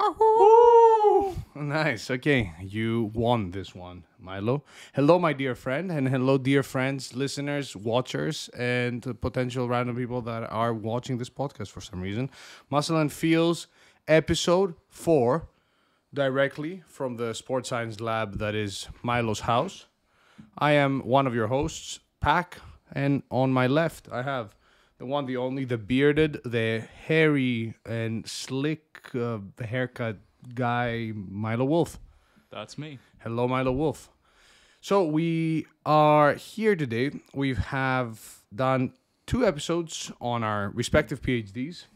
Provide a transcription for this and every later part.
Woo! Nice. Okay, you won this one, Milo. Hello, my dear friend, and hello, dear friends, listeners, watchers, and potential random people that are watching this podcast for some reason. Muscle and Feels, episode 4, directly from the sports science lab that is Milo's house. I am one of your hosts, Pak, and on my left, I have the one, the only, the bearded, the hairy and slick haircut guy, Milo Wolf. That's me. Hello, Milo Wolf. So we are here today. We have done 2 episodes on our respective PhDs,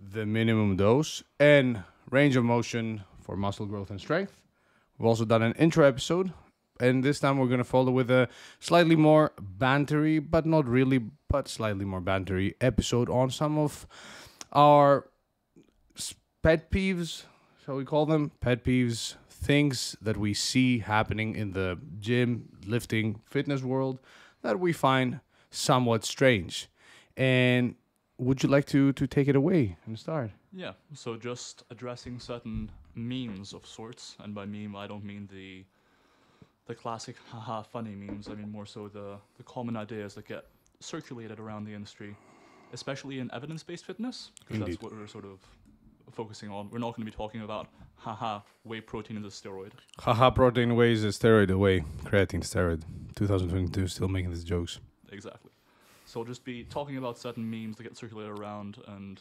the minimum dose and range of motion for muscle growth and strength. We've also done an intro episode, and this time we're going to follow with a slightly more bantery, but not really, but slightly more bantery episode on some of our pet peeves, shall we call them? Pet peeves, things that we see happening in the gym, lifting, fitness world that we find somewhat strange. And would you like to take it away and start? Yeah, so just addressing certain memes of sorts, and by meme I don't mean the classic haha funny memes. I mean more so the common ideas that get circulated around the industry, especially in evidence-based fitness, because that's what we're sort of focusing on. We're not going to be talking about haha whey protein is a steroid. Haha, protein whey is a steroid away. Creatine steroid. 2022, still making these jokes. Exactly. So I'll just be talking about certain memes that get circulated around and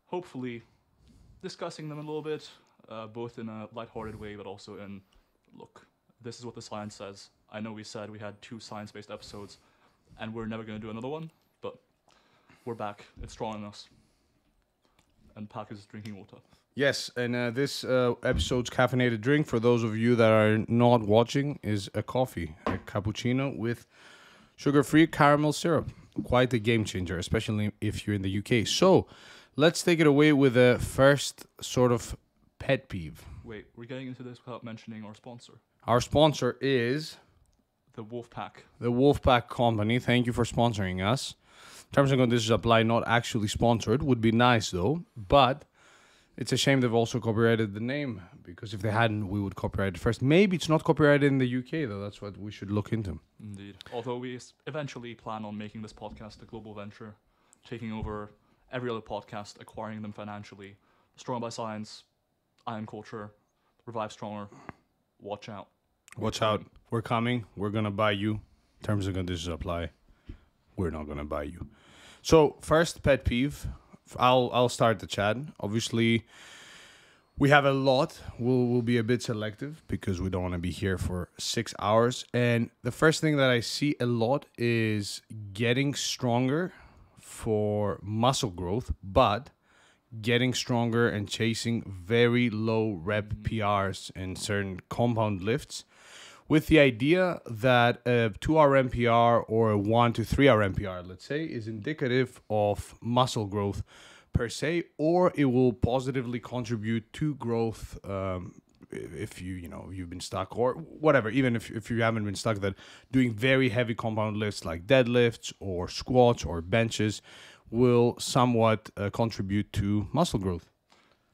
hopefully discussing them a little bit, both in a lighthearted way, but also in, look, this is what the science says. I know we said we had 2 science-based episodes, and we're never going to do another one, but we're back. It's strong in us. And Pak is drinking water. Yes, and this episode's caffeinated drink, for those of you that are not watching, is a coffee, a cappuccino with sugar-free caramel syrup. Quite a game changer, especially if you're in the UK. So, let's take it away with the first sort of pet peeve. Wait, we're getting into this without mentioning our sponsor. Our sponsor is the Wolfpack. The Wolfpack Company. Thank you for sponsoring us. Terms and conditions apply, not actually sponsored. Would be nice though, but it's a shame they've also copyrighted the name, because if they hadn't, we would copyright it first. Maybe it's not copyrighted in the UK though. That's what we should look into. Indeed. Although we eventually plan on making this podcast a global venture, taking over every other podcast, acquiring them financially. Strong by science, iron culture, revive stronger. Watch out. Watch out. We're coming. We're going to buy you. Terms and conditions apply. We're not going to buy you. So, first pet peeve. I'll start the chat. Obviously, we have a lot. We'll be a bit selective because we don't want to be here for 6 hours. And the first thing that I see a lot is getting stronger for muscle growth, but getting stronger and chasing very low rep PRs in certain compound lifts, with the idea that a 2 RM PR or a 1 to 3 RM PR, let's say, is indicative of muscle growth per se, or it will positively contribute to growth if you've been stuck or whatever. Even if you haven't been stuck, that doing very heavy compound lifts like deadlifts or squats or benches will somewhat contribute to muscle growth.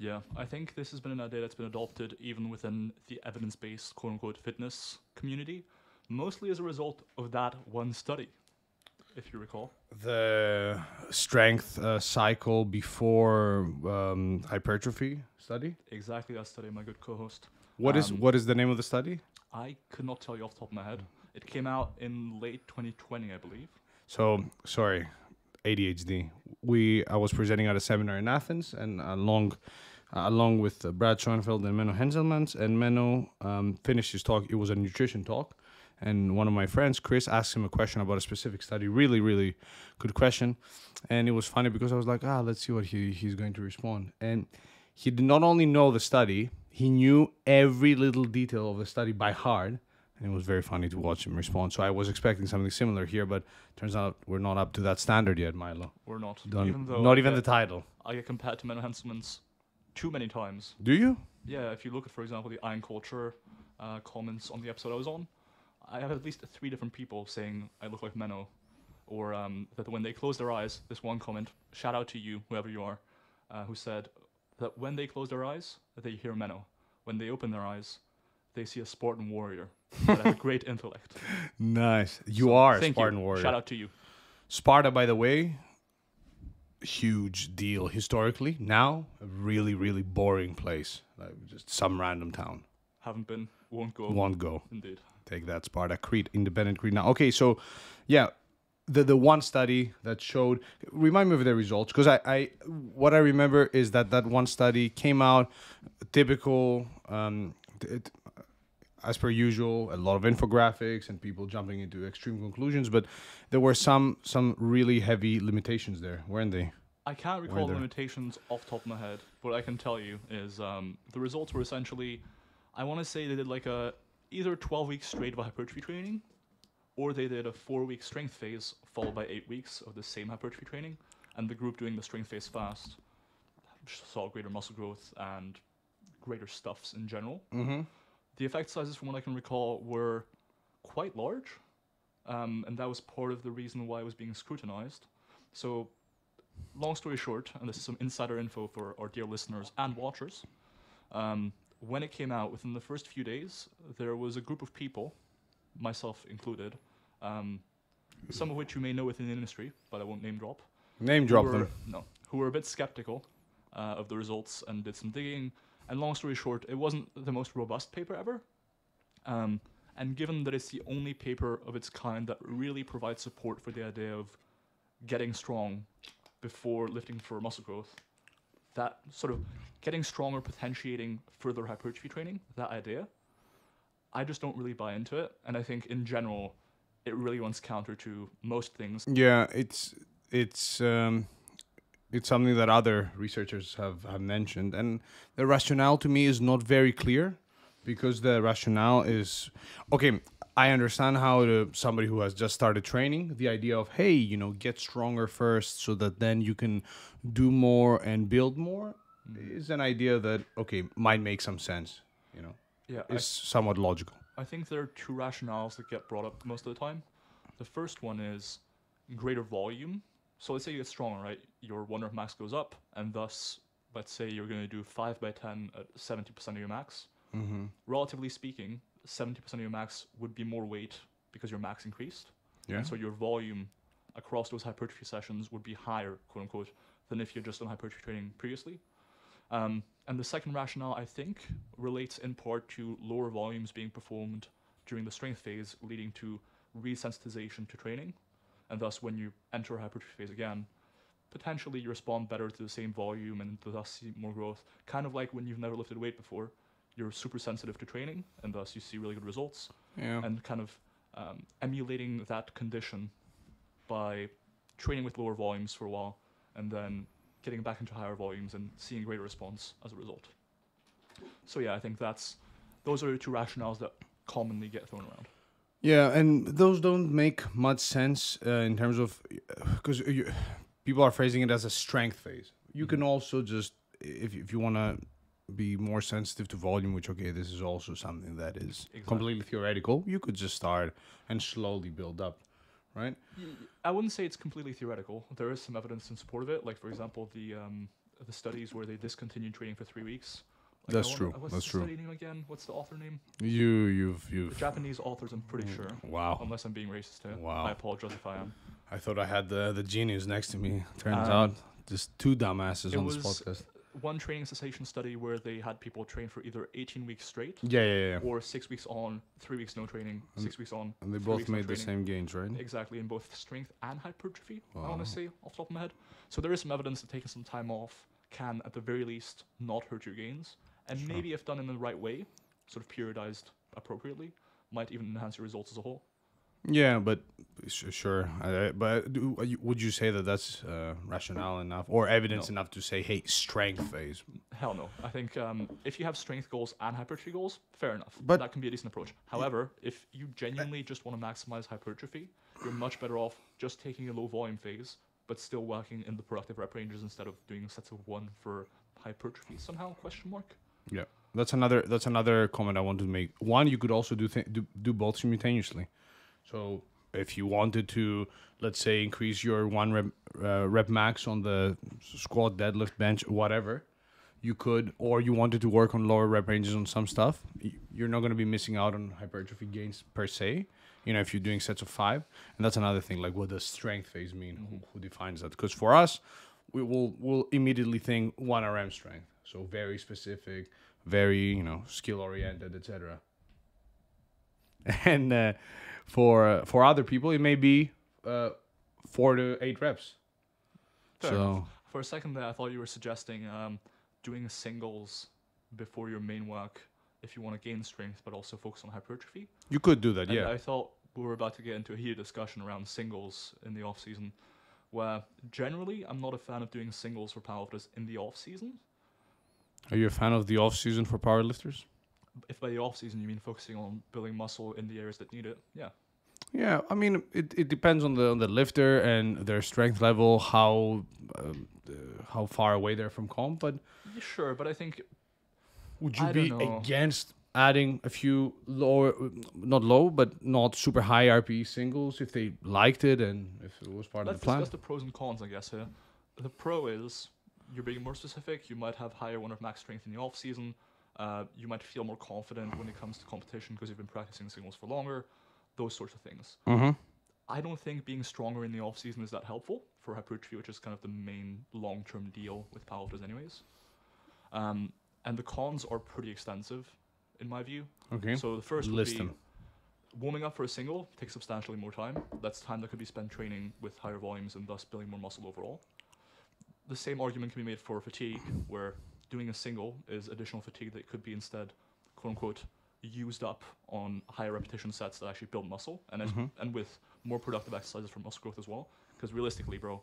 Yeah, I think this has been an idea that's been adopted even within the evidence-based quote-unquote fitness community, mostly as a result of that one study, if you recall. The strength cycle before hypertrophy study? Exactly that study, my good co-host. What is the name of the study? I could not tell you off the top of my head. It came out in late 2020, I believe. So, sorry, ADHD. I was presenting at a seminar in Athens, and along with Brad Schoenfeld and Menno Henselmans, and Menno finished his talk. It was a nutrition talk, and one of my friends, Chris, asked him a question about a specific study. Really, really good question, and it was funny because I was like, let's see what he's going to respond. And he did not only know the study, he knew every little detail of the study by heart. And it was very funny to watch him respond. So I was expecting something similar here, but turns out we're not up to that standard yet, Milo. We're not. Not even the title. I get compared to Menno Henselmans too many times. Do you? Yeah, if you look at, for example, the iron culture comments on the episode I was on, I have at least 3 different people saying I look like Menno, or that when they close their eyes, this one comment, shout out to you, whoever you are, who said, that when they close their eyes, they hear Menno. When they open their eyes, they see a Spartan warrior that has a great intellect. Nice. You are a Thank Spartan you. warrior. Shout out to you. Sparta, by the way, huge deal historically. Now, a really, really boring place. Like just some random town. Haven't been, won't go. Won't go. Indeed. Take that, Sparta. Crete, independent Crete. Now, okay, so, yeah, the one study that showed, remind me of the results, because what I remember is that one study came out, typical, as per usual, a lot of infographics and people jumping into extreme conclusions, but there were some really heavy limitations there, weren't they? I can't recall the limitations off the top of my head. What I can tell you is the results were essentially, I want to say they did like either 12 weeks straight of hypertrophy training, or they did a 4-week strength phase followed by 8 weeks of the same hypertrophy training, and the group doing the strength phase fast saw greater muscle growth and greater stuffs in general. Mm-hmm. The effect sizes, from what I can recall, were quite large, and that was part of the reason why it was being scrutinized. So, long story short, and this is some insider info for our dear listeners and watchers, when it came out, within the first few days, there was a group of people, myself included, some of which you may know within the industry, but I won't name drop. Name drop them. No, who were a bit skeptical of the results and did some digging. And long story short, it wasn't the most robust paper ever. And given that it's the only paper of its kind that really provides support for the idea of getting strong before lifting for muscle growth, that sort of getting stronger, potentiating further hypertrophy training, that idea, I just don't really buy into it. And I think in general, it really runs counter to most things. Yeah, it's something that other researchers have mentioned, and the rationale to me is not very clear, because the rationale is, okay, I understand how somebody who has just started training, the idea of, hey, get stronger first so that then you can do more and build more, is an idea that, okay, might make some sense, Yeah, it's somewhat logical. I think there are two rationales that get brought up most of the time. The first one is greater volume. So let's say you get stronger, right? Your 1 rep max goes up, and thus, let's say you're going to do 5 by 10 at 70% of your max. Mm-hmm. Relatively speaking, 70% of your max would be more weight because your max increased. Yeah. And so your volume across those hypertrophy sessions would be higher, quote unquote, than if you're just done hypertrophy training previously. And the second rationale, I think, relates in part to lower volumes being performed during the strength phase, leading to resensitization to training. And thus, when you enter a hypertrophy phase again, potentially you respond better to the same volume and thus see more growth. Kind of like when you've never lifted weight before, you're super sensitive to training, and thus you see really good results. Yeah. And kind of emulating that condition by training with lower volumes for a while, and then getting back into higher volumes and seeing greater response as a result. So yeah, I think those are the two rationales that commonly get thrown around. Yeah, and those don't make much sense in terms of, because people are phrasing it as a strength phase. You can also just, if you want to be more sensitive to volume, which, okay, this is also something that is completely theoretical, you could just start and slowly build up, right? I wouldn't say it's completely theoretical. There is some evidence in support of it, like, for example, the studies where they discontinued training for 3 weeks. Like, that's true. What's That's the true. study name again? What's the author name? You've The Japanese authors, I'm pretty sure. Wow. Unless I'm being racist here. Wow. I apologize if I am. I thought I had the genius next to me. Turns out just two dumbasses on this podcast. One training cessation study where they had people train for either 18 weeks straight, Yeah. or 6 weeks on, 3 weeks no training, 6 weeks on. And they 3 both weeks no made the training. same gains, right? Exactly, in both strength and hypertrophy, I Wow. want to say, off the top of my head. So there is some evidence that taking some time off can, at the very least, not hurt your gains. And maybe if done in the right way, sort of periodized appropriately, might even enhance your results as a whole. Yeah, but sure. But would you say that that's rationale enough or evidence enough to say, hey, strength phase? Hell no. I think if you have strength goals and hypertrophy goals, fair enough. But that can be a decent approach. However, if you genuinely just want to maximize hypertrophy, you're much better off just taking a low volume phase, but still working in the productive rep ranges instead of doing sets of 1 for hypertrophy somehow, question mark. Yeah, that's another comment I want to make. One, you could also do both simultaneously. So if you wanted to, let's say, increase your 1 rep max on the squat, deadlift, bench, whatever, you could, or you wanted to work on lower rep ranges on some stuff, you're not going to be missing out on hypertrophy gains per se. You know, if you're doing sets of 5, and that's another thing. Like, what does strength phase mean? Who defines that? Because for us, we'll immediately think 1 RM strength, so very specific, very skill oriented, etc. And for other people, it may be 4 to 8 reps. Fair enough. For a second there, I thought you were suggesting doing singles before your main work if you want to gain strength, but also focus on hypertrophy. You could do that, And yeah. I thought we were about to get into a heated discussion around singles in the off season, where generally I'm not a fan of doing singles for powerlifters in the off season. Are you a fan of the off season for powerlifters? If by the off season you mean focusing on building muscle in the areas that need it, yeah. Yeah, I mean, it depends on the lifter and their strength level, how far away they're from comp. But Yeah, sure, but I think would you I be don't know. against adding a few lower, not low, but not super high RPE singles if they liked it and if it was part of let's the plan? discuss the pros and cons, I guess, here. The pro is you're being more specific. You might have higher 1 rep max strength in the off season. You might feel more confident when it comes to competition because you've been practicing singles for longer. Those sorts of things. Mm-hmm. I don't think being stronger in the off season is that helpful for hypertrophy, which is kind of the main long-term deal with powerlifters anyways. And the cons are pretty extensive, in my view. Okay. So the first would List be them. warming up for a single takes substantially more time. That's time that could be spent training with higher volumes and thus building more muscle overall. The same argument can be made for fatigue, where doing a single is additional fatigue that could be instead, quote unquote, used up on higher repetition sets that actually build muscle and with more productive exercises for muscle growth as well. Because realistically, bro,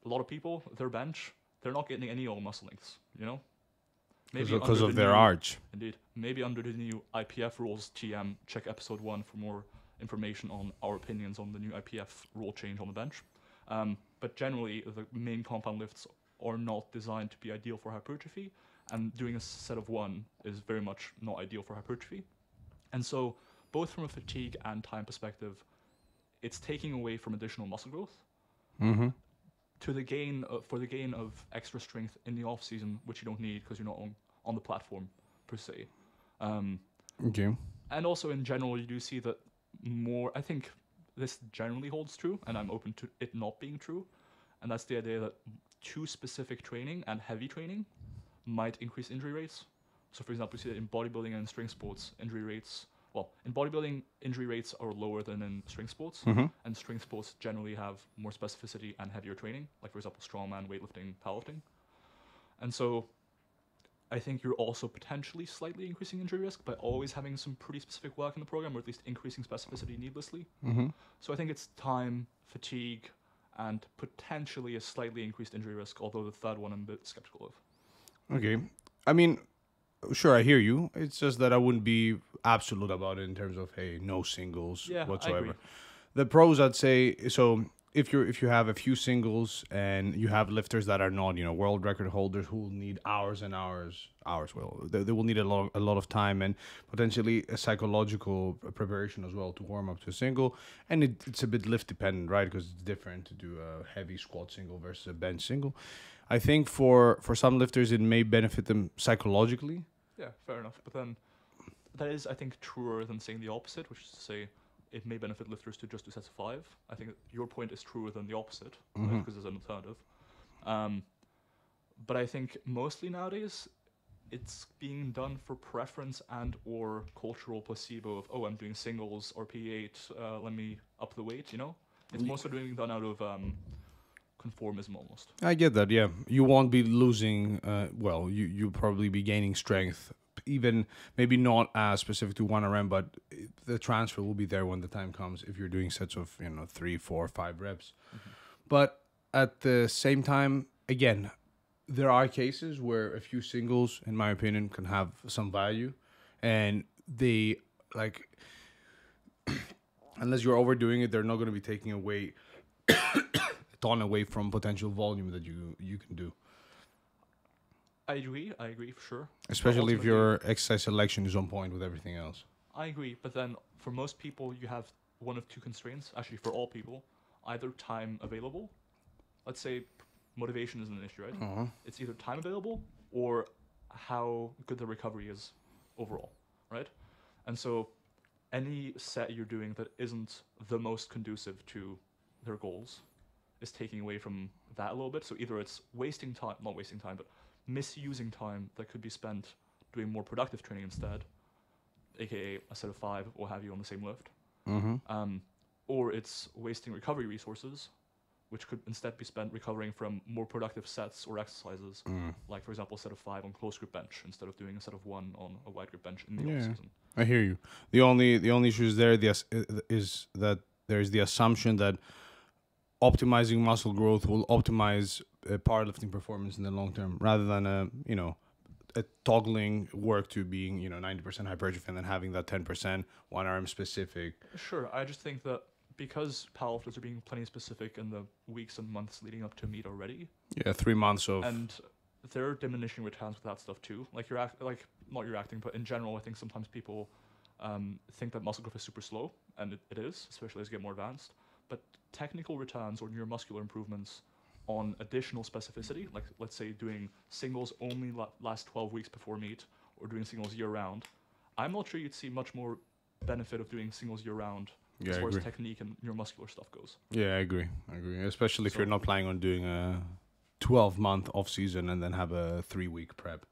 a lot of people, their bench, they're not getting any old muscle lengths, you know? Because of their new- arch. Indeed. Maybe under the new IPF rules, TM, check episode 1 for more information on our opinions on the new IPF rule change on the bench. But generally, the main compound lifts are not designed to be ideal for hypertrophy, and doing a set of 1 is very much not ideal for hypertrophy. And so, both from a fatigue and time perspective, it's taking away from additional muscle growth Mm-hmm. to the gain for the gain of extra strength in the off season, which you don't need because you're not on the platform per se. Okay. And also in general, you do see that more. I think this generally holds true, and I'm open to it not being true. And that's the idea that too specific training and heavy training might increase injury rates. So, for example, we see that in bodybuilding and strength sports, injury rates. Well, in bodybuilding, injury rates are lower than in strength sports, and strength sports generally have more specificity and heavier training, like, for example, strongman, weightlifting, powerlifting. And so I think you're also potentially slightly increasing injury risk by always having some pretty specific work in the program, or at least increasing specificity needlessly. So I think it's time, fatigue, and potentially a slightly increased injury risk, although the third one I'm a bit skeptical of. Okay. I mean, sure, I hear you. It's just that I wouldn't be absolute about it in terms of, hey, no singles whatsoever. I agree. The pros, I'd say, so if you have a few singles and you have lifters that are not, world record holders who will need hours and hours, they will need a lot of time and potentially a psychological preparation as well to warm up to a single. And it's a bit lift dependent, right? Because it's different to do a heavy squat single versus a bench single. I think for some lifters, it may benefit them psychologically. Yeah, fair enough. But then that is, I think, truer than saying the opposite, which is to say it may benefit lifters to just do sets of 5. I think your point is truer than the opposite, right, because there's an alternative. But I think mostly nowadays, it's being done for preference and or cultural placebo of, oh, I'm doing singles or P8, let me up the weight, It's mostly being done out of conformism almost. I get that, yeah. You won't be losing, you'll probably be gaining strength, even maybe not as specific to 1 RM, but the transfer will be there when the time comes if you're doing sets of, 3, 4, 5 reps. But at the same time, again, there are cases where a few singles, in my opinion, can have some value, and they, like, unless you're overdoing it, they're not going to be taking away ton away from potential volume that you can do. I agree for sure. Especially if your exercise selection is on point with everything else. I agree, but then for most people, you have one of two constraints. Actually, for all people, either time available. Let's say motivation isn't an issue, right? It's either time available or how good the recovery is overall, right? And so any set you're doing that isn't the most conducive to their goals is taking away from that a little bit. So either it's wasting time, not wasting time, but misusing time that could be spent doing more productive training instead, aka a set of 5 or have you on the same lift. Or it's wasting recovery resources, which could instead be spent recovering from more productive sets or exercises, like for example a set of 5 on close grip bench instead of doing a set of 1 on a wide grip bench in the off season. I hear you. The only issue is there is that there's the assumption that optimizing muscle growth will optimize powerlifting performance in the long term, rather than a toggling work to being 90% hypertrophy and then having that 10% one arm specific. Sure, I just think that because powerlifters are being plenty specific in the weeks and months leading up to meet already. Yeah, 3 months of. And they're diminishing returns with that stuff too. Like not you're acting, but in general, I think sometimes people think that muscle growth is super slow, and it is, especially as you get more advanced. But technical returns or neuromuscular improvements on additional specificity, like let's say doing singles only last 12 weeks before meet, or doing singles year round, I'm not sure you'd see much more benefit of doing singles year round as far as technique and neuromuscular stuff goes. Yeah, I agree. Especially if you're not planning on doing a 12-month off season and then have a 3-week prep.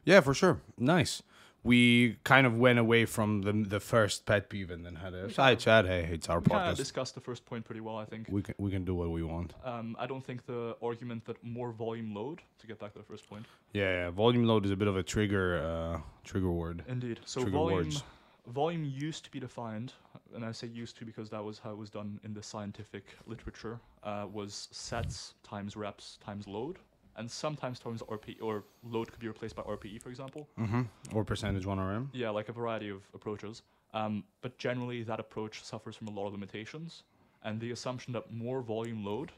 Yeah, for sure. Nice. We kind of went away from the first pet peeve and then had a side chat. Hey, it's our podcast. We kind of discussed the first point pretty well, I think. We can do what we want. I don't think the argument that more volume load, to get back to the first point. Yeah, volume load is a bit of a trigger word. Indeed. So volume used to be defined, and I say used to because that was how it was done in the scientific literature, was sets times reps times load. And sometimes times RPE, or load could be replaced by RPE, for example. Or percentage 1RM. Yeah, like a variety of approaches. But generally, that approach suffers from a lot of limitations. And the assumption that more volume load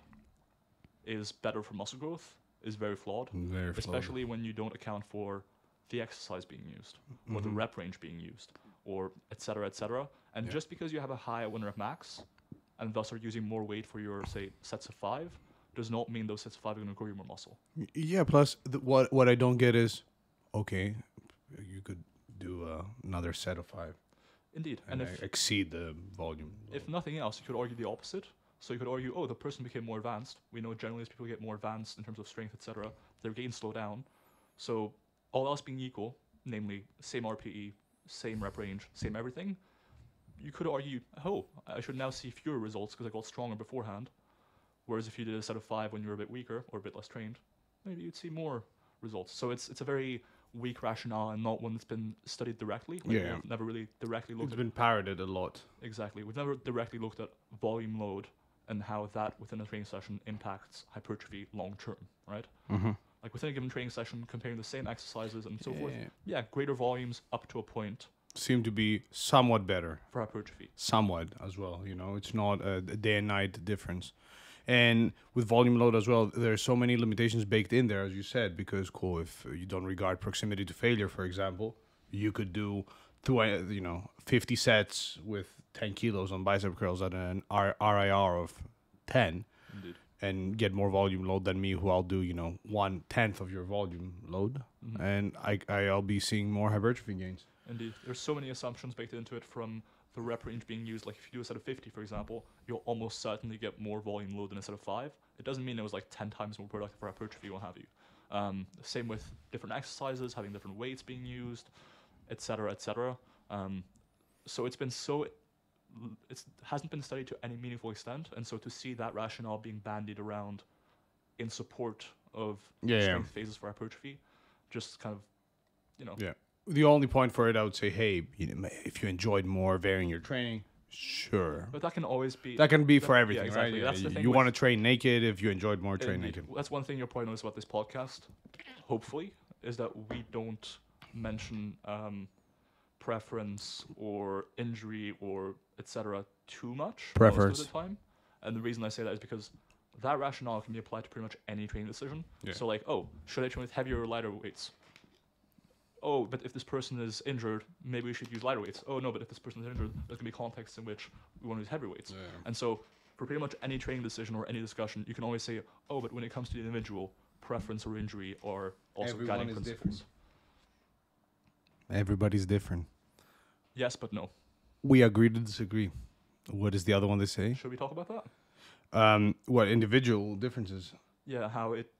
is better for muscle growth is very flawed. Especially when you don't account for the exercise being used, or the rep range being used, or et cetera, et cetera. And just because you have a high 1 rep max, and thus are using more weight for your, say, sets of 5, does not mean those sets of 5 are going to grow you more muscle. Yeah, plus what I don't get is, okay, you could do another set of 5. Indeed. And if exceed the volume. If nothing else, you could argue the opposite. So you could argue, the person became more advanced. We know generally as people get more advanced in terms of strength, etc., their gains slow down. So all else being equal, namely same RPE, same rep range, same everything, you could argue, I should now see fewer results because I got stronger beforehand. Whereas if you did a set of 5 when you were a bit weaker or a bit less trained, maybe you'd see more results. So it's a very weak rationale and not one that's been studied directly. We've never really directly looked at it. It's been parroted a lot. Exactly. We've never directly looked at volume load and how that within a training session impacts hypertrophy long term, right? Like within a given training session, comparing the same exercises and so forth. Yeah, greater volumes up to a point seem to be somewhat better for hypertrophy. Somewhat as well, it's not a day and night difference. And with volume load as well, there are so many limitations baked in there, as you said, because if you don't regard proximity to failure, for example, you could do 50 sets with 10 kilos on bicep curls at an RIR of 10. Indeed. And get more volume load than me, who I'll do 1/10 of your volume load, and I'll be seeing more hypertrophy gains. Indeed, there's so many assumptions baked into it, from the rep range being used. Like if you do a set of 50, for example, you'll almost certainly get more volume load than a set of 5. It doesn't mean it was like 10 times more productive for hypertrophy, what have you. Same with different exercises, having different weights being used, etc., etc. So it hasn't been studied to any meaningful extent, and so to see that rationale being bandied around in support of strength phases for hypertrophy, just kind of, Yeah. The only point for it, I would say, hey, if you enjoyed more varying your training, sure. But that can always be... That can be for everything, exactly. right? That's the thing you want to train naked if you enjoyed more, train naked. That's one thing you'll probably notice about this podcast, hopefully, is that we don't mention preference or injury or etc. too much most of the time. And the reason I say that is because that rationale can be applied to pretty much any training decision. Yeah. So like, should I train with heavier or lighter weights? But if this person is injured, maybe we should use lighter weights. No, but if this person is injured, there's going to be contexts in which we want to use heavy weights. Yeah. And so for pretty much any training decision or any discussion, you can always say, but when it comes to the individual, preference or injury are also Everyone guiding is principles. Everybody's different. Yes, but no. We agree to disagree. What is the other one they say? Should we talk about that? What individual differences? Yeah, how it,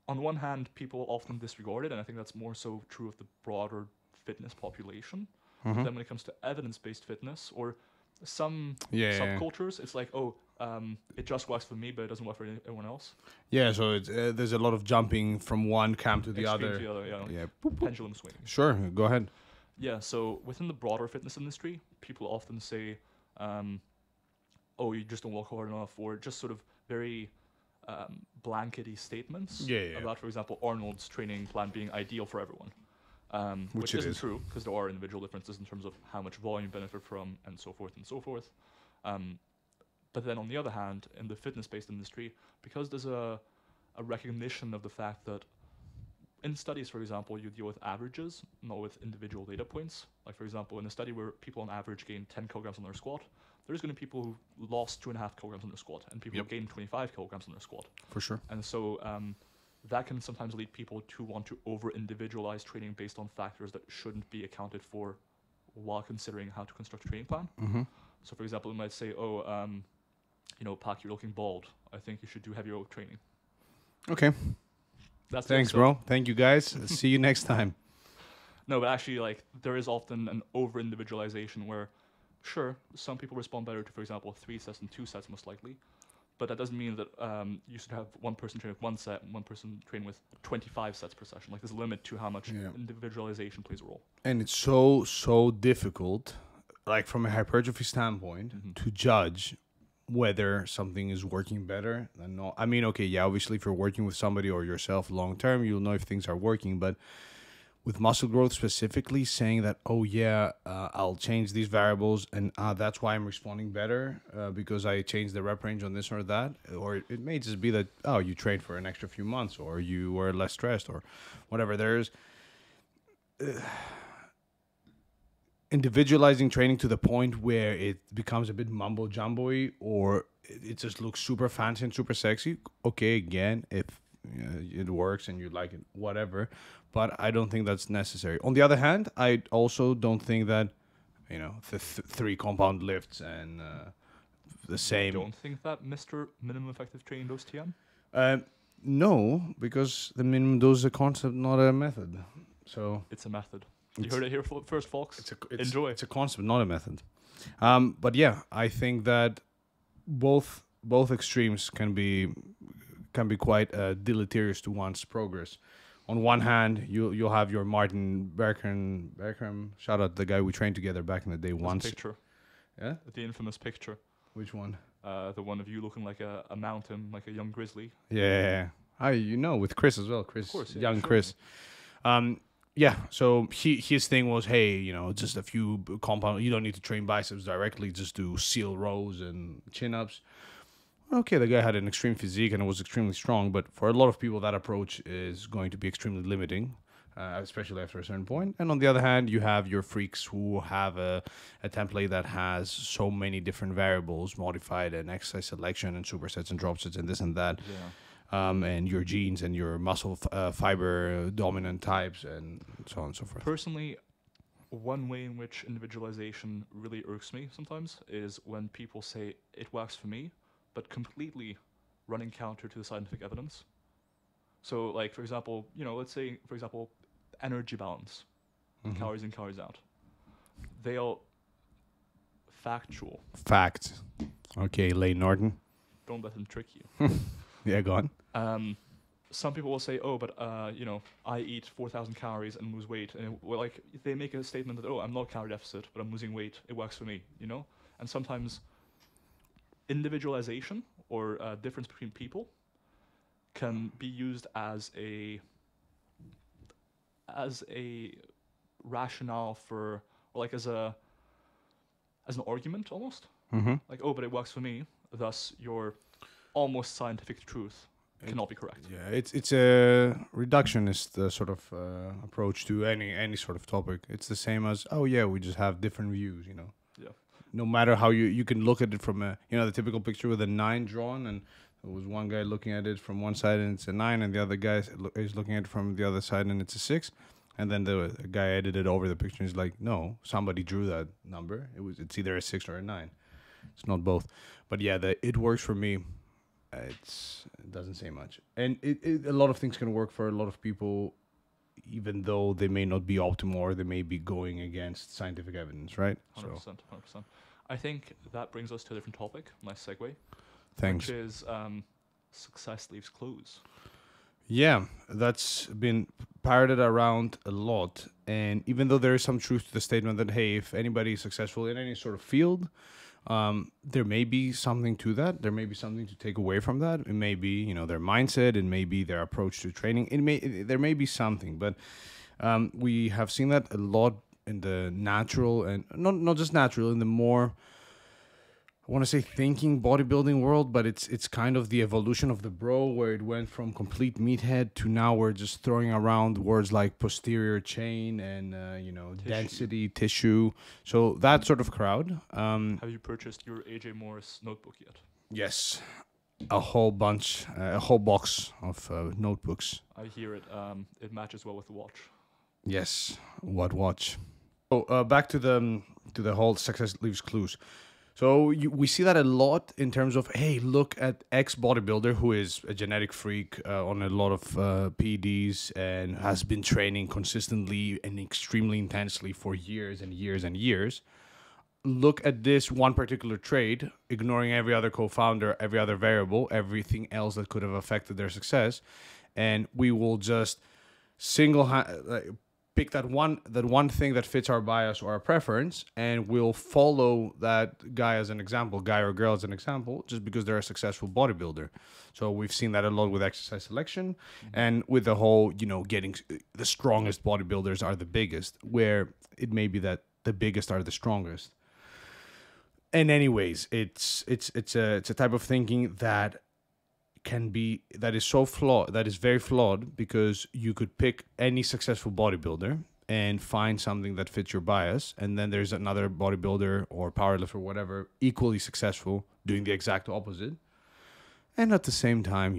on one hand, people often disregard it, and I think that's more so true of the broader fitness population. Mhm. But then when it comes to evidence-based fitness or some Yeah. subcultures, it's like, oh, it just works for me, but it doesn't work for anyone else. Yeah, so it's, there's a lot of jumping from one camp to the Extreme other. to the other, yeah. Yeah. Pendulum swinging. Sure, go ahead. Yeah, so within the broader fitness industry, people often say, oh, you just don't work hard enough, or just sort of very blankety statements Yeah. about, for example, Arnold's training plan being ideal for everyone. Which it isn't is. true, because there are individual differences in terms of how much volume you benefit from, and so forth and so forth. But then on the other hand, in the fitness-based industry, because there's a recognition of the fact that in studies, for example, you deal with averages, not with individual data points. Like, for example, in a study where people on average gain 10 kilograms on their squat, there's going to be people who lost 2.5 kilograms on their squat, and people who gained 25 kilograms on their squat. For sure. And so that can sometimes lead people to want to over-individualize training based on factors that shouldn't be accounted for while considering how to construct a training plan. Mm-hmm. So, for example, we might say, oh, Pak, you're looking bald. I think you should do heavier training. Okay. That's Thanks, bro. Thank you, guys. See you next time. No, but actually, like, there is often an over-individualization where, sure, some people respond better to, for example, 3 sets and 2 sets most likely, but that doesn't mean that you should have one person train with 1 set and one person train with 25 sets per session. Like, there's a limit to how much individualization plays a role. And it's so difficult, like from a hypertrophy standpoint, to judge whether something is working better than not. I mean, okay, yeah, obviously if you're working with somebody or yourself long term, you'll know if things are working, but with muscle growth specifically, saying that, oh yeah, I'll change these variables and that's why I'm responding better because I changed the rep range on this or that, or it may just be that, oh, you trained for an extra few months or you were less stressed or whatever. There's individualizing training to the point where it becomes a bit mumbo jumbo-y or it just looks super fancy and super sexy. Okay, again, if it works and you like it, whatever. But I don't think that's necessary. On the other hand, I also don't think that, the 3 compound lifts and the same. You don't think that Mr. Minimum Effective Training dose TM? No, because the minimum dose is a concept, not a method. So it's a method. You heard it here first, folks. Enjoy. It's a concept, not a method. But yeah, I think that both extremes can be quite deleterious to one's progress. On one hand, you'll have your Martin Berkram, shout out the guy we trained together back in the day. Once picture, yeah, the infamous picture. Which one? The one of you looking like a mountain, like a young grizzly. Yeah, with Chris as well. Chris, of course, young sure. Chris. Yeah, so his thing was, hey, just a few compound. You don't need to train biceps directly. Just do seal rows and chin-ups. Okay, the guy had an extreme physique and was extremely strong, but for a lot of people, that approach is going to be extremely limiting, especially after a certain point. And on the other hand, you have your freaks who have a template that has so many different variables modified and exercise selection and supersets and drop sets and this and that. Yeah. And your genes and your muscle fiber dominant types and so on and so forth. Personally, one way in which individualization really irks me sometimes is when people say it works for me, but completely running counter to the scientific evidence. So, like, for example, let's say, for example, energy balance, calories in, calories out. They are factual. Fact. Okay, Lane Norton. Don't let them trick you. Yeah, go on. Some people will say, oh, but, I eat 4,000 calories and lose weight. And they make a statement that, oh, I'm not calorie deficit, but I'm losing weight. It works for me, And sometimes individualization or difference between people can be used as a rationale for, or like as an argument almost. Like, oh, but it works for me, thus your almost scientific truth cannot be correct. Yeah, it's a reductionist sort of approach to any sort of topic. It's the same as, oh yeah, we just have different views, Yeah. No matter how you can look at it from the typical picture with a 9 drawn and It was one guy looking at it from one side and it's a 9, and the other guy is looking at it from the other side and it's a 6. And then the guy edited over the picture and he's like, no, somebody drew that number. It's either a 6 or a 9. It's not both. But yeah, it works for me. It doesn't say much. And a lot of things can work for a lot of people, even though they may not be optimal or they may be going against scientific evidence, right? 100%, 100%. I think that brings us to a different topic. Nice segue. Thanks. Which is success leaves clues. Yeah, that's been parroted around a lot. And even though there is some truth to the statement that, hey, if anybody is successful in any sort of field, there may be something to that. There may be something to take away from that. It may be, their mindset. It may be their approach to training. There may be something. But we have seen that a lot in the natural and not just natural, in the more, I want to say, thinking bodybuilding world, but it's kind of the evolution of the bro, where it went from complete meathead to now we're just throwing around words like posterior chain and density, tissue. So that sort of crowd. Have you purchased your AJ Morris notebook yet? Yes, a whole box of notebooks. I hear it. It matches well with the watch. Yes, what watch? So back to the whole success leaves clues. So we see that a lot in terms of, hey, look at X bodybuilder who is a genetic freak on a lot of PEDs and has been training consistently and extremely intensely for years and years and years. Look at this one particular trait, ignoring every other co-founder, every other variable, everything else that could have affected their success. And we will just pick that one thing that fits our bias or our preference, and we'll follow that guy as an example, guy or girl as an example, just because they're a successful bodybuilder. So we've seen that a lot with exercise selection, and with the whole, getting the strongest bodybuilders are the biggest, where it may be that the biggest are the strongest. And anyways, it's a type of thinking that is so flawed, that is very flawed, because you could pick any successful bodybuilder and find something that fits your bias, and then there's another bodybuilder or powerlifter or whatever equally successful doing the exact opposite. And at the same time,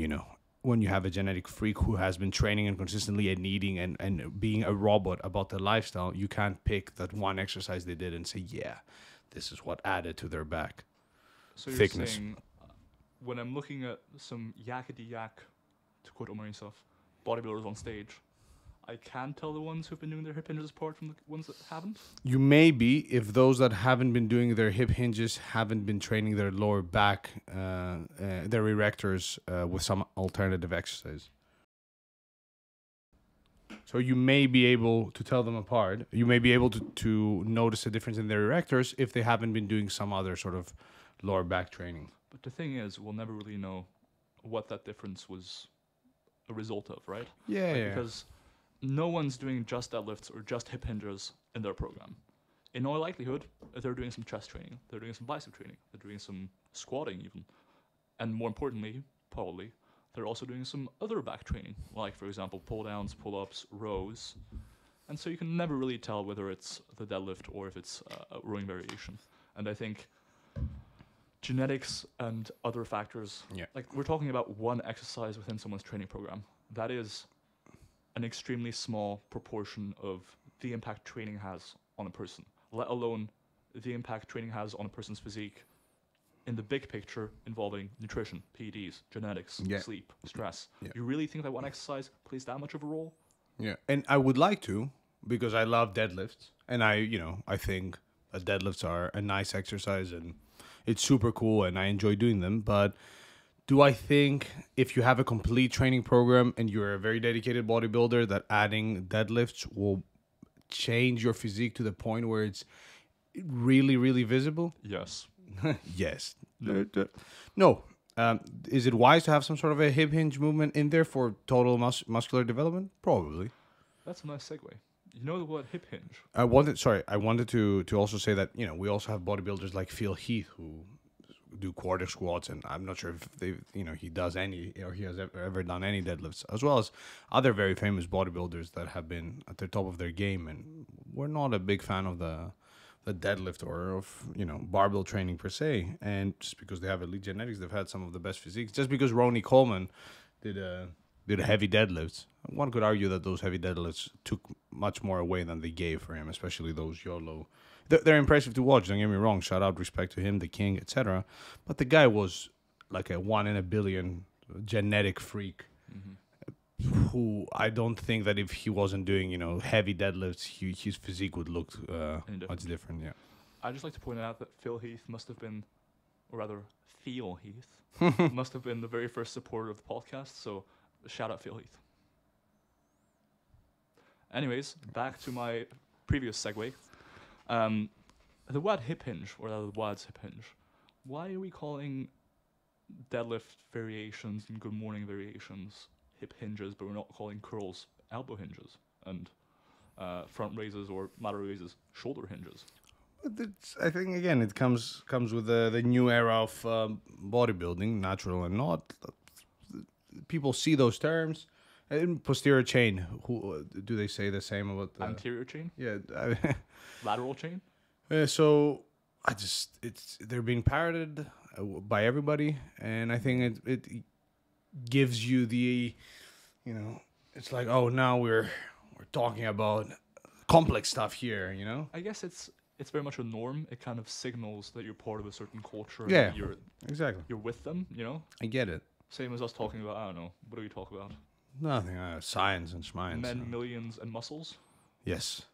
when you have a genetic freak who has been training and consistently and eating and being a robot about their lifestyle, you can't pick that one exercise they did and say, yeah, this is what added to their back thickness. You're saying, when I'm looking at some yakety yak, to quote Omar himself, bodybuilders on stage, I can tell the ones who've been doing their hip hinges apart from the ones that haven't? You may be, if those that haven't been doing their hip hinges haven't been training their lower back, their erectors with some alternative exercise. So you may be able to tell them apart. You may be able to notice a difference in their erectors if they haven't been doing some other sort of lower back training. But the thing is, we'll never really know what that difference was a result of, right? Yeah, yeah. Because no one's doing just deadlifts or just hip hinges in their program. In all likelihood, they're doing some chest training, they're doing some bicep training, they're doing some squatting even. And more importantly, probably, they're also doing some other back training, like, for example, pull-downs, pull-ups, rows. And so you can never really tell whether it's the deadlift or if it's a rowing variation. And I think genetics and other factors, like we're talking about one exercise within someone's training program. That is an extremely small proportion of the impact training has on a person, let alone the impact training has on a person's physique in the big picture involving nutrition, PEDs, genetics, sleep, stress. You really think that one exercise plays that much of a role? Yeah, and I would like to, because I love deadlifts, and I think that deadlifts are a nice exercise and it's super cool and I enjoy doing them. But do I think if you have a complete training program and you're a very dedicated bodybuilder, that adding deadlifts will change your physique to the point where it's really, really visible? Yes. Yes. No. Is it wise to have some sort of a hip hinge movement in there for total muscular development? Probably. That's a nice segue. You know the word hip hinge? I wanted to also say that, we also have bodybuilders like Phil Heath who do quarter squats, and I'm not sure if he does any, or he has ever done any deadlifts, as well as other very famous bodybuilders that have been at the top of their game, and we're not a big fan of the a deadlift or of barbell training per se, and just because they have elite genetics, they've had some of the best physiques. Just because Ronnie Coleman did heavy deadlifts, one could argue that those heavy deadlifts took much more away than they gave for him, especially those YOLO. They're impressive to watch. Don't get me wrong. Shout out, respect to him, the king, etc. But the guy was like a 1 in a billion genetic freak. Who I don't think that if he wasn't doing heavy deadlifts, his physique would look much different. Yeah. I'd just like to point out that Phil Heath must have been, or rather, Theo Heath must have been the very first supporter of the podcast. So shout out Phil Heath. Anyways, back to my previous segue. The WAD hip hinge, or the WAD's hip hinge. Why are we calling deadlift variations and good morning variations hip hinges, but we're not calling curls elbow hinges, and front raises or lateral raises shoulder hinges? But I think again it comes with the new era of bodybuilding, natural and not. People see those terms. And posterior chain. Who do they say the same about the anterior chain? Yeah, lateral chain. So they're being parroted by everybody, and I think it gives you the, it's like, oh, now we're talking about complex stuff here, I guess it's very much a norm. It kind of signals that you're part of a certain culture. Yeah, and exactly. You're with them, I get it. Same as us talking about, I don't know, what do we talk about? Nothing. Science and schmines. Men, millions, and muscles. Yes.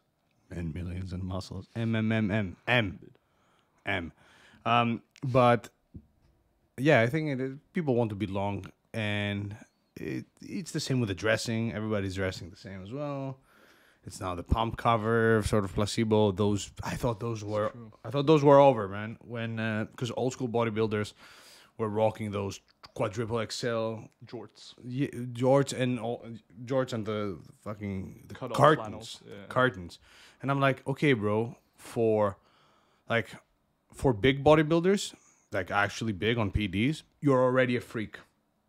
Men, millions, and muscles. M. But yeah, I think people want to belong, and it's the same with the dressing. Everybody's dressing the same as well. It's now the pump cover, sort of placebo. I thought those were over, man. When because old school bodybuilders were rocking those quadruple XL jorts. Yeah, jorts and the fucking cut-off cartons, flannels, yeah. cartons. And I'm like, okay, bro, for big bodybuilders, like actually big on PDs, you're already a freak.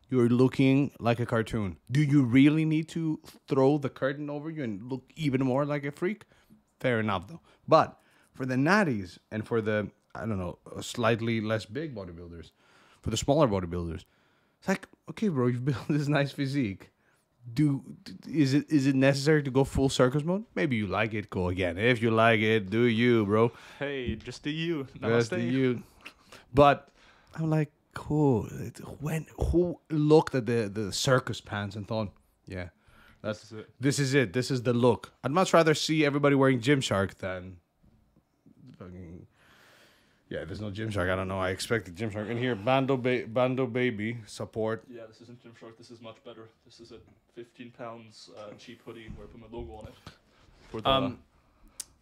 You're looking like a cartoon. Do you really need to throw the curtain over you and look even more like a freak? Fair enough, though. But for the natties and for the, I don't know, slightly less big bodybuilders, for the smaller bodybuilders, it's like, okay, bro, you've built this nice physique. Is it necessary to go full circus mode? Maybe you like it, go again. If you like it, do you, bro. Hey, just do you. Just do you. But I'm like, cool. Who looked at the circus pants and thought, yeah, this is it. This is the look. I'd much rather see everybody wearing Gymshark than fucking. Yeah, there's no Gymshark. I don't know. I expected Gymshark in here. Bando baby support. Yeah, this isn't Gymshark. This is much better. This is a 15 pounds cheap hoodie where I put my logo on it. For the